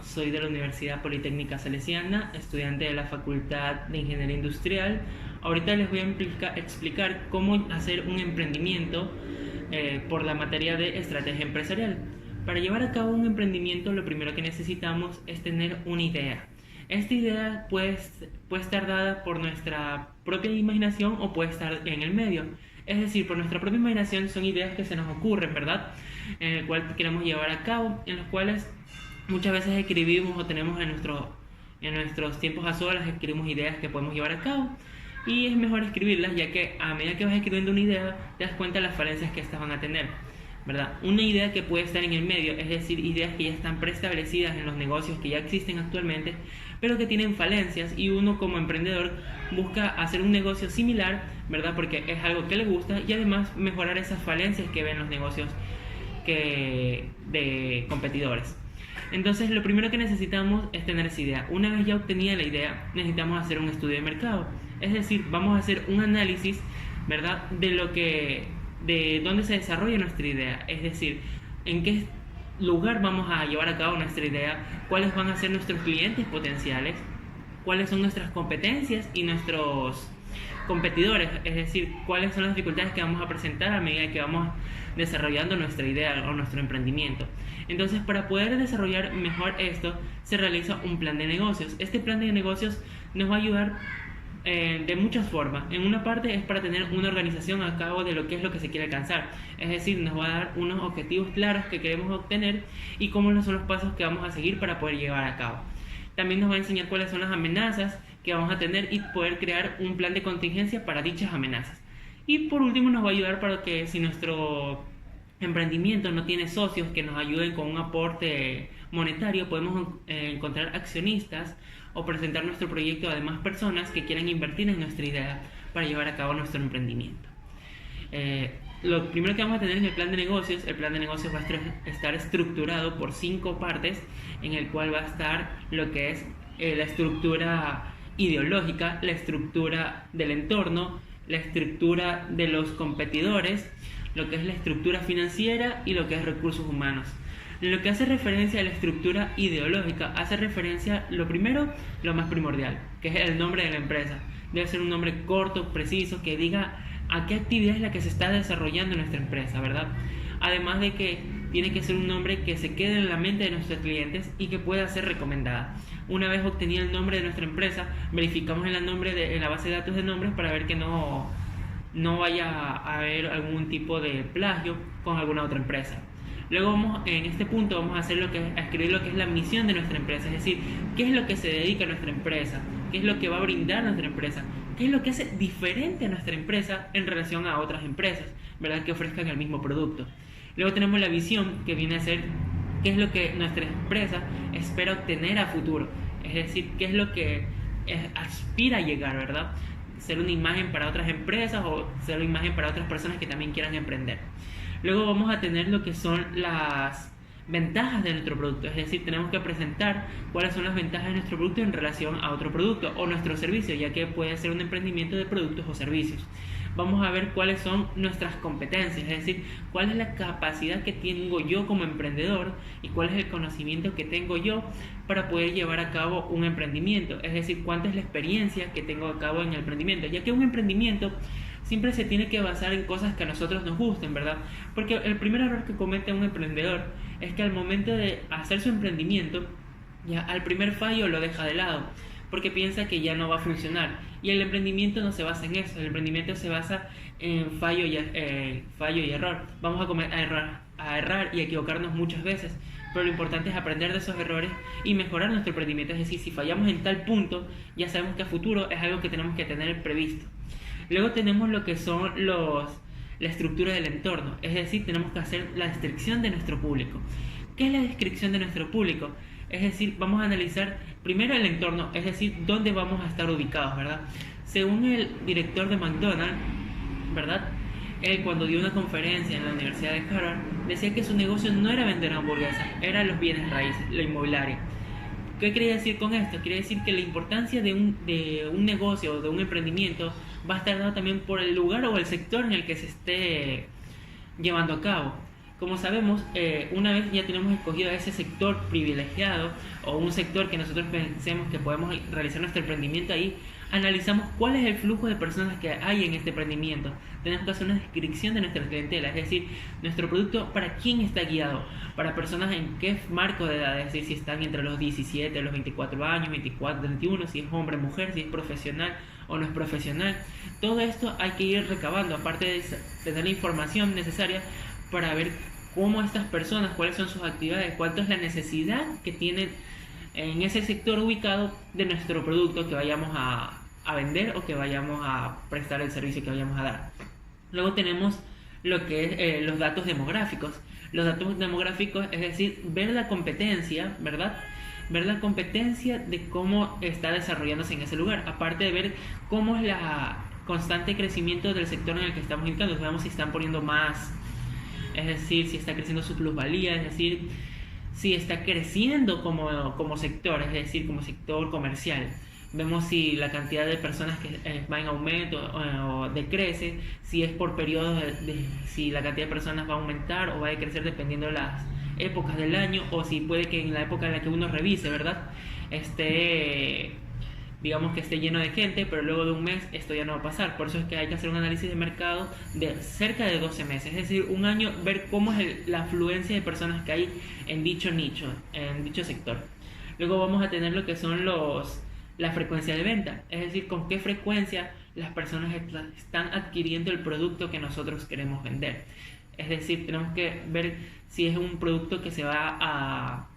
Soy de la Universidad Politécnica Salesiana, estudiante de la Facultad de Ingeniería Industrial. Ahorita les voy a explicar cómo hacer un emprendimiento por la materia de estrategia empresarial. Para llevar a cabo un emprendimiento, lo primero que necesitamos es tener una idea. Esta idea puede estar dada por nuestra propia imaginación o puede estar en el medio. Es decir, por nuestra propia imaginación son ideas que se nos ocurren, ¿verdad? En el cual queremos llevar a cabo, en los cuales muchas veces escribimos o tenemos en nuestros tiempos a solas, escribimos ideas que podemos llevar a cabo. Y es mejor escribirlas, ya que a medida que vas escribiendo una idea, te das cuenta de las falencias que estas van a tener, ¿verdad? Una idea que puede estar en el medio, es decir, ideas que ya están preestablecidas en los negocios que ya existen actualmente, pero que tienen falencias, y uno como emprendedor busca hacer un negocio similar, ¿verdad? Porque es algo que le gusta, y además mejorar esas falencias que ven los negocios de competidores. Entonces, lo primero que necesitamos es tener esa idea. Una vez ya obtenida la idea, necesitamos hacer un estudio de mercado. Es decir, vamos a hacer un análisis, ¿verdad?, de dónde se desarrolla nuestra idea. Es decir, en qué lugar vamos a llevar a cabo nuestra idea, cuáles van a ser nuestros clientes potenciales, cuáles son nuestras competencias y nuestros competidores, es decir, cuáles son las dificultades que vamos a presentar a medida que vamos desarrollando nuestra idea o nuestro emprendimiento. Entonces, para poder desarrollar mejor esto, se realiza un plan de negocios. Este plan de negocios nos va a ayudar de muchas formas. En una parte es para tener una organización a cabo de lo que es lo que se quiere alcanzar, es decir, nos va a dar unos objetivos claros que queremos obtener y cómo son los pasos que vamos a seguir para poder llevar a cabo. También nos va a enseñar cuáles son las amenazas que vamos a tener y poder crear un plan de contingencia para dichas amenazas. Y por último nos va a ayudar para que si nuestro emprendimiento no tiene socios que nos ayuden con un aporte monetario, podemos encontrar accionistas o presentar nuestro proyecto a demás personas que quieran invertir en nuestra idea para llevar a cabo nuestro emprendimiento. Lo primero que vamos a tener es el plan de negocios. El plan de negocios va a estar estructurado por 5 partes, en el cual va a estar lo que es la estructura ideológica, la estructura del entorno, la estructura de los competidores, lo que es la estructura financiera y lo que es recursos humanos. Lo que hace referencia a la estructura ideológica, hace referencia, lo primero, lo más primordial, que es el nombre de la empresa. Debe ser un nombre corto, preciso, que diga a qué actividad es la que se está desarrollando en nuestra empresa, ¿verdad? Además de que tiene que ser un nombre que se quede en la mente de nuestros clientes y que pueda ser recomendada. Una vez obtenido el nombre de nuestra empresa, verificamos en la base de datos de nombres para ver que no vaya a haber algún tipo de plagio con alguna otra empresa. Luego en este punto vamos a escribir lo que es la misión de nuestra empresa, es decir, qué es lo que se dedica a nuestra empresa, qué es lo que va a brindar nuestra empresa, qué es lo que hace diferente a nuestra empresa en relación a otras empresas, ¿verdad?, que ofrezcan el mismo producto. Luego tenemos la visión, que viene a ser qué es lo que nuestra empresa espera obtener a futuro, es decir, qué es lo que aspira a llegar, ¿verdad?, ser una imagen para otras empresas o ser una imagen para otras personas que también quieran emprender. Luego vamos a tener lo que son las ventajas de nuestro producto, es decir, tenemos que presentar cuáles son las ventajas de nuestro producto en relación a otro producto o nuestro servicio, ya que puede ser un emprendimiento de productos o servicios. Vamos a ver cuáles son nuestras competencias, es decir, cuál es la capacidad que tengo yo como emprendedor y cuál es el conocimiento que tengo yo para poder llevar a cabo un emprendimiento, es decir, cuánta es la experiencia que tengo a cabo en el emprendimiento, ya que un emprendimiento siempre se tiene que basar en cosas que a nosotros nos gusten, ¿verdad? Porque el primer error que comete un emprendedor es que al momento de hacer su emprendimiento, ya al primer fallo lo deja de lado, porque piensa que ya no va a funcionar. Y el emprendimiento no se basa en eso, el emprendimiento se basa en fallo y error. Vamos a errar y a equivocarnos muchas veces, pero lo importante es aprender de esos errores y mejorar nuestro emprendimiento. Es decir, si fallamos en tal punto, ya sabemos que a futuro es algo que tenemos que tener previsto. Luego tenemos lo que son la estructura del entorno, es decir, tenemos que hacer la descripción de nuestro público. ¿Qué es la descripción de nuestro público? Es decir, vamos a analizar primero el entorno, es decir, dónde vamos a estar ubicados, ¿verdad? Según el director de McDonald's, ¿verdad?, él cuando dio una conferencia en la Universidad de Harvard, decía que su negocio no era vender hamburguesas, era los bienes raíces, lo inmobiliario. ¿Qué quería decir con esto? Quiere decir que la importancia de un negocio o de un emprendimiento va a estar dado también por el lugar o el sector en el que se esté llevando a cabo. Como sabemos, una vez ya tenemos escogido ese sector privilegiado o un sector que nosotros pensemos que podemos realizar nuestro emprendimiento ahí, analizamos cuál es el flujo de personas que hay en este emprendimiento. Tenemos que hacer una descripción de nuestra clientela, es decir, nuestro producto para quién está guiado, para personas en qué marco de edad, es decir, si están entre los 17 y los 24 años, 24, 31, si es hombre, mujer, si es profesional o no es profesional. Todo esto hay que ir recabando, aparte de tener la información necesaria para ver cómo estas personas, cuáles son sus actividades, cuánto es la necesidad que tienen en ese sector ubicado de nuestro producto que vayamos a vender o que vayamos a prestar el servicio que vayamos a dar. Luego tenemos lo que es los datos demográficos. Los datos demográficos, es decir, ver la competencia, ¿verdad? Ver la competencia de cómo está desarrollándose en ese lugar, aparte de ver cómo es la constante crecimiento del sector en el que estamos ubicando. Veamos si están poniendo más, es decir, si está creciendo su plusvalía, es decir, si está creciendo como sector, es decir, como sector comercial. Vemos si la cantidad de personas que va en aumento o decrece, si es por periodos, si la cantidad de personas va a aumentar o va a decrecer dependiendo de las épocas del año, o si puede que en la época en la que uno revise, ¿verdad? Digamos que esté lleno de gente, pero luego de un mes esto ya no va a pasar. Por eso es que hay que hacer un análisis de mercado de cerca de 12 meses, es decir, un año, ver cómo es la afluencia de personas que hay en dicho nicho, en dicho sector. Luego vamos a tener lo que son la frecuencia de venta, es decir, con qué frecuencia las personas están adquiriendo el producto que nosotros queremos vender. Es decir, tenemos que ver si es un producto que se va a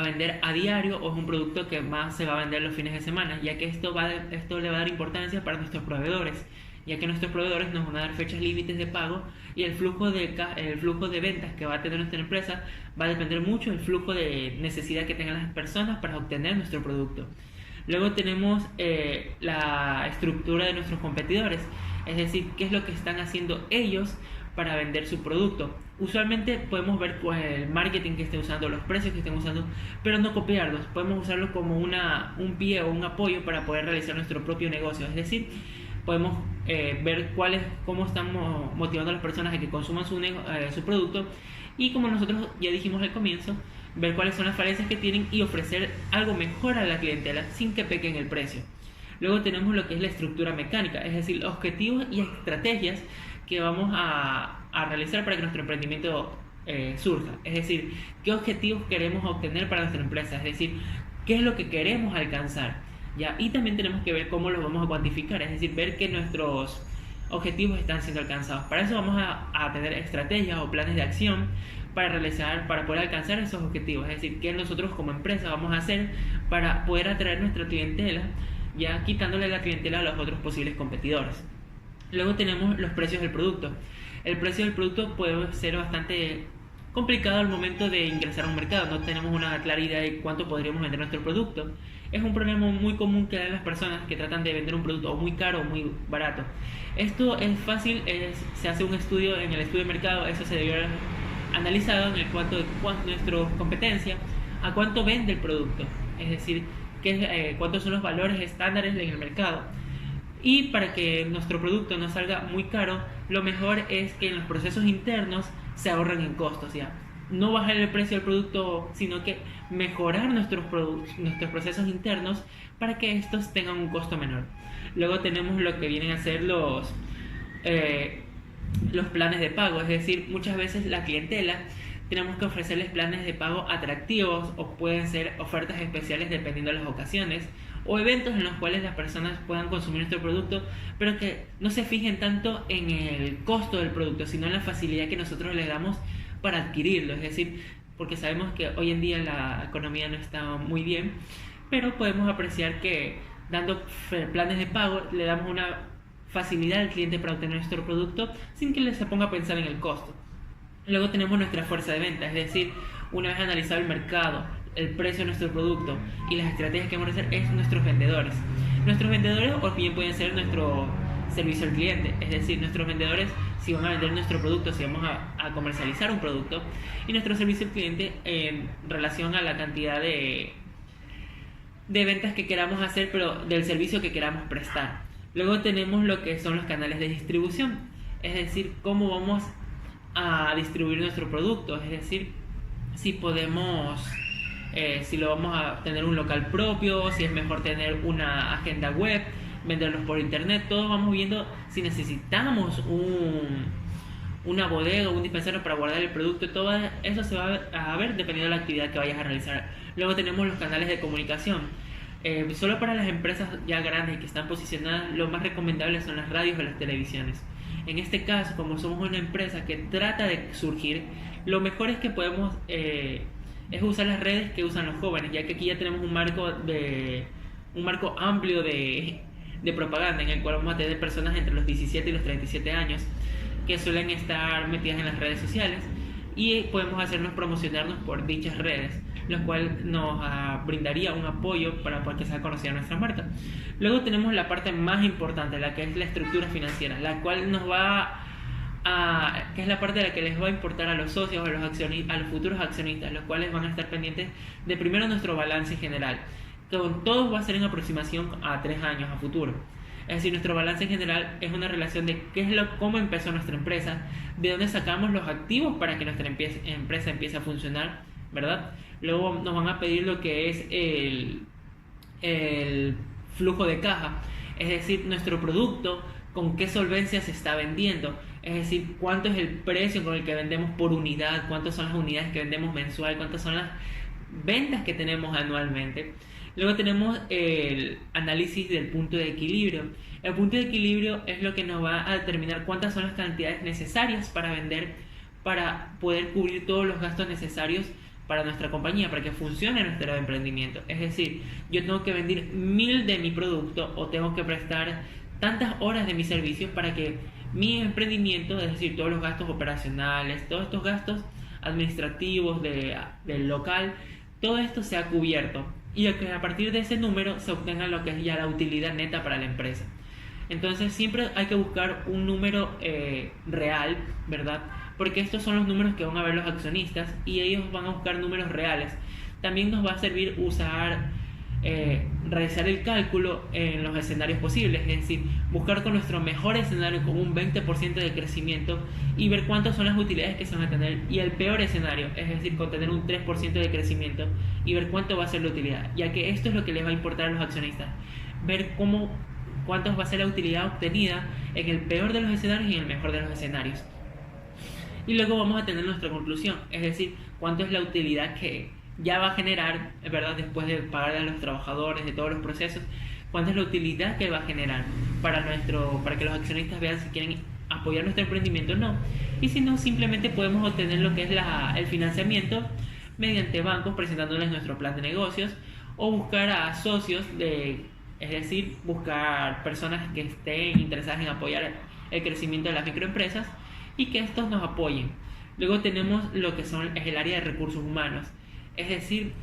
vender a diario o es un producto que más se va a vender los fines de semana, ya que esto le va a dar importancia para nuestros proveedores, ya que nuestros proveedores nos van a dar fechas límites de pago y el flujo de ventas que va a tener nuestra empresa va a depender mucho del flujo de necesidad que tengan las personas para obtener nuestro producto. Luego tenemos la estructura de nuestros competidores, es decir, qué es lo que están haciendo ellos para vender su producto. Usualmente podemos ver el marketing que estén usando, los precios que estén usando, pero no copiarlos. Podemos usarlo como un pie o un apoyo para poder realizar nuestro propio negocio. Es decir, podemos ver cómo estamos motivando a las personas a que consuman su producto, y como nosotros ya dijimos al comienzo, ver cuáles son las falencias que tienen y ofrecer algo mejor a la clientela sin que peque en el precio. Luego tenemos lo que es la estructura mecánica, es decir, objetivos y estrategias que vamos a realizar para que nuestro emprendimiento surja. Es decir, qué objetivos queremos obtener para nuestra empresa, es decir, qué es lo que queremos alcanzar, ¿ya? Y también tenemos que ver cómo los vamos a cuantificar, es decir, ver que nuestros objetivos están siendo alcanzados. Para eso vamos a tener estrategias o planes de acción para poder alcanzar esos objetivos, es decir, qué nosotros como empresa vamos a hacer para poder atraer nuestra clientela, ya quitándole la clientela a los otros posibles competidores. Luego tenemos los precios del producto. El precio del producto puede ser bastante complicado al momento de ingresar a un mercado. No tenemos una clara idea de cuánto podríamos vender nuestro producto. Es un problema muy común que dan las personas que tratan de vender un producto o muy caro o muy barato. Esto es fácil, se hace un estudio en el estudio de mercado, eso se debió haber analizado en el cuanto de nuestra competencia, a cuánto vende el producto, es decir, cuántos son los valores estándares en el mercado. Y para que nuestro producto no salga muy caro, lo mejor es que en los procesos internos se ahorren en costos, ¿ya? No bajar el precio del producto, sino que mejorar nuestros procesos internos para que estos tengan un costo menor. Luego tenemos lo que vienen a ser los planes de pago, es decir, muchas veces la clientela tenemos que ofrecerles planes de pago atractivos, o pueden ser ofertas especiales dependiendo de las ocasiones, o eventos en los cuales las personas puedan consumir nuestro producto, pero que no se fijen tanto en el costo del producto, sino en la facilidad que nosotros les damos para adquirirlo. Es decir, porque sabemos que hoy en día la economía no está muy bien, pero podemos apreciar que dando planes de pago le damos una facilidad al cliente para obtener nuestro producto sin que se ponga a pensar en el costo. Luego tenemos nuestra fuerza de venta, es decir, una vez analizado el mercado, el precio de nuestro producto y las estrategias que vamos a hacer, es nuestros vendedores. Nuestros vendedores o bien pueden ser nuestro servicio al cliente, es decir, nuestros vendedores si van a vender nuestro producto, si vamos a comercializar un producto, y nuestro servicio al cliente en relación a la cantidad de ventas que queramos hacer, pero del servicio que queramos prestar. Luego tenemos lo que son los canales de distribución, es decir, cómo vamos a distribuir nuestro producto, es decir, si podemos, si lo vamos a tener un local propio, si es mejor tener una agenda web, venderlos por internet, todos vamos viendo si necesitamos una bodega o un dispensario para guardar el producto. Todo eso se va a ver dependiendo de la actividad que vayas a realizar. Luego tenemos los canales de comunicación. Solo para las empresas ya grandes que están posicionadas, lo más recomendable son las radios o las televisiones. En este caso, como somos una empresa que trata de surgir, lo mejor es que podemos es usar las redes que usan los jóvenes, ya que aquí ya tenemos un marco amplio de propaganda, en el cual vamos a tener personas entre los 17 y los 37 años que suelen estar metidas en las redes sociales, y podemos hacernos promocionarnos por dichas redes, lo cual nos brindaría un apoyo para que sea conocida nuestra marca. Luego tenemos la parte más importante, la que es la estructura financiera, la cual que es la parte de la que les va a importar a los socios, a los futuros accionistas, los cuales van a estar pendientes de primero nuestro balance general. Con todos va a ser en aproximación a 3 años a futuro. Es decir, nuestro balance general es una relación de cómo empezó nuestra empresa, de dónde sacamos los activos para que nuestra empresa empiece a funcionar, ¿verdad? Luego nos van a pedir lo que es el flujo de caja, es decir, nuestro producto, con qué solvencia se está vendiendo, es decir, cuánto es el precio con el que vendemos por unidad, cuántas son las unidades que vendemos mensual, cuántas son las ventas que tenemos anualmente. Luego tenemos el análisis del punto de equilibrio. El punto de equilibrio es lo que nos va a determinar cuántas son las cantidades necesarias para vender, para poder cubrir todos los gastos necesarios para nuestra compañía, para que funcione nuestro emprendimiento. Es decir, yo tengo que vender 1000 de mi producto o tengo que prestar tantas horas de mi servicio para que mi emprendimiento, es decir, todos los gastos operacionales, todos estos gastos administrativos del local, todo esto sea cubierto, y que a partir de ese número se obtenga lo que es ya la utilidad neta para la empresa. Entonces siempre hay que buscar un número real, ¿verdad? Porque estos son los números que van a ver los accionistas y ellos van a buscar números reales. También nos va a servir realizar el cálculo en los escenarios posibles, es decir, buscar con nuestro mejor escenario con un 20% de crecimiento y ver cuántas son las utilidades que se van a tener, y el peor escenario, es decir, con tener un 3% de crecimiento y ver cuánto va a ser la utilidad, ya que esto es lo que les va a importar a los accionistas, ver cuánto va a ser la utilidad obtenida en el peor de los escenarios y en el mejor de los escenarios. Y luego vamos a tener nuestra conclusión, es decir, cuánto es la utilidad que ya va a generar, ¿verdad? Después de pagar a los trabajadores, de todos los procesos, cuánta es la utilidad que va a generar para que los accionistas vean si quieren apoyar nuestro emprendimiento o no. Y si no, simplemente podemos obtener lo que es el financiamiento mediante bancos presentándoles nuestro plan de negocios, o buscar a socios, es decir, buscar personas que estén interesadas en apoyar el crecimiento de las microempresas y que estos nos apoyen. Luego tenemos lo que es el área de recursos humanos. Es decir,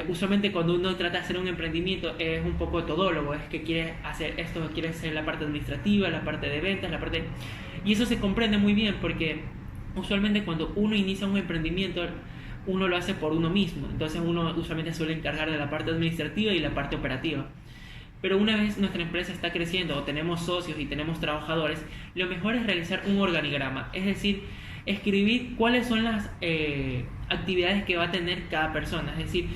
usualmente cuando uno trata de hacer un emprendimiento es un poco todólogo, es que quiere hacer esto, quiere hacer la parte administrativa, la parte de ventas, y eso se comprende muy bien, porque usualmente cuando uno inicia un emprendimiento uno lo hace por uno mismo, entonces uno usualmente suele encargar de la parte administrativa y la parte operativa. Pero una vez nuestra empresa está creciendo o tenemos socios y tenemos trabajadores, lo mejor es realizar un organigrama, es decir, escribir cuáles son las actividades que va a tener cada persona, es decir,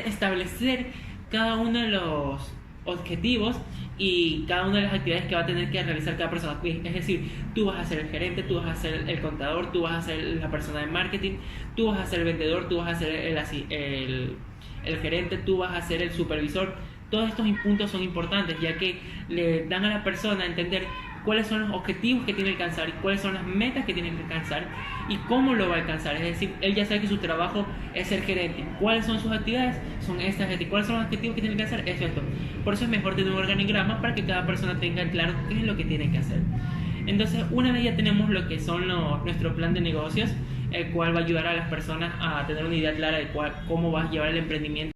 establecer cada uno de los objetivos y cada una de las actividades que va a tener que realizar cada persona. Es decir, tú vas a ser el gerente, tú vas a ser el contador, tú vas a ser la persona de marketing, tú vas a ser el vendedor, tú vas a ser el gerente, tú vas a ser el supervisor. Todos estos puntos son importantes, ya que le dan a la persona a entender cuáles son los objetivos que tiene que alcanzar y cuáles son las metas que tiene que alcanzar y cómo lo va a alcanzar. Es decir, él ya sabe que su trabajo es ser gerente. ¿Cuáles son sus actividades? Son estas. ¿Cuáles son los objetivos que tiene que hacer? Esto. Por eso es mejor tener un organigrama para que cada persona tenga claro qué es lo que tiene que hacer. Entonces, una vez ya tenemos lo que son nuestro plan de negocios, el cual va a ayudar a las personas a tener una idea clara de cómo va a llevar el emprendimiento.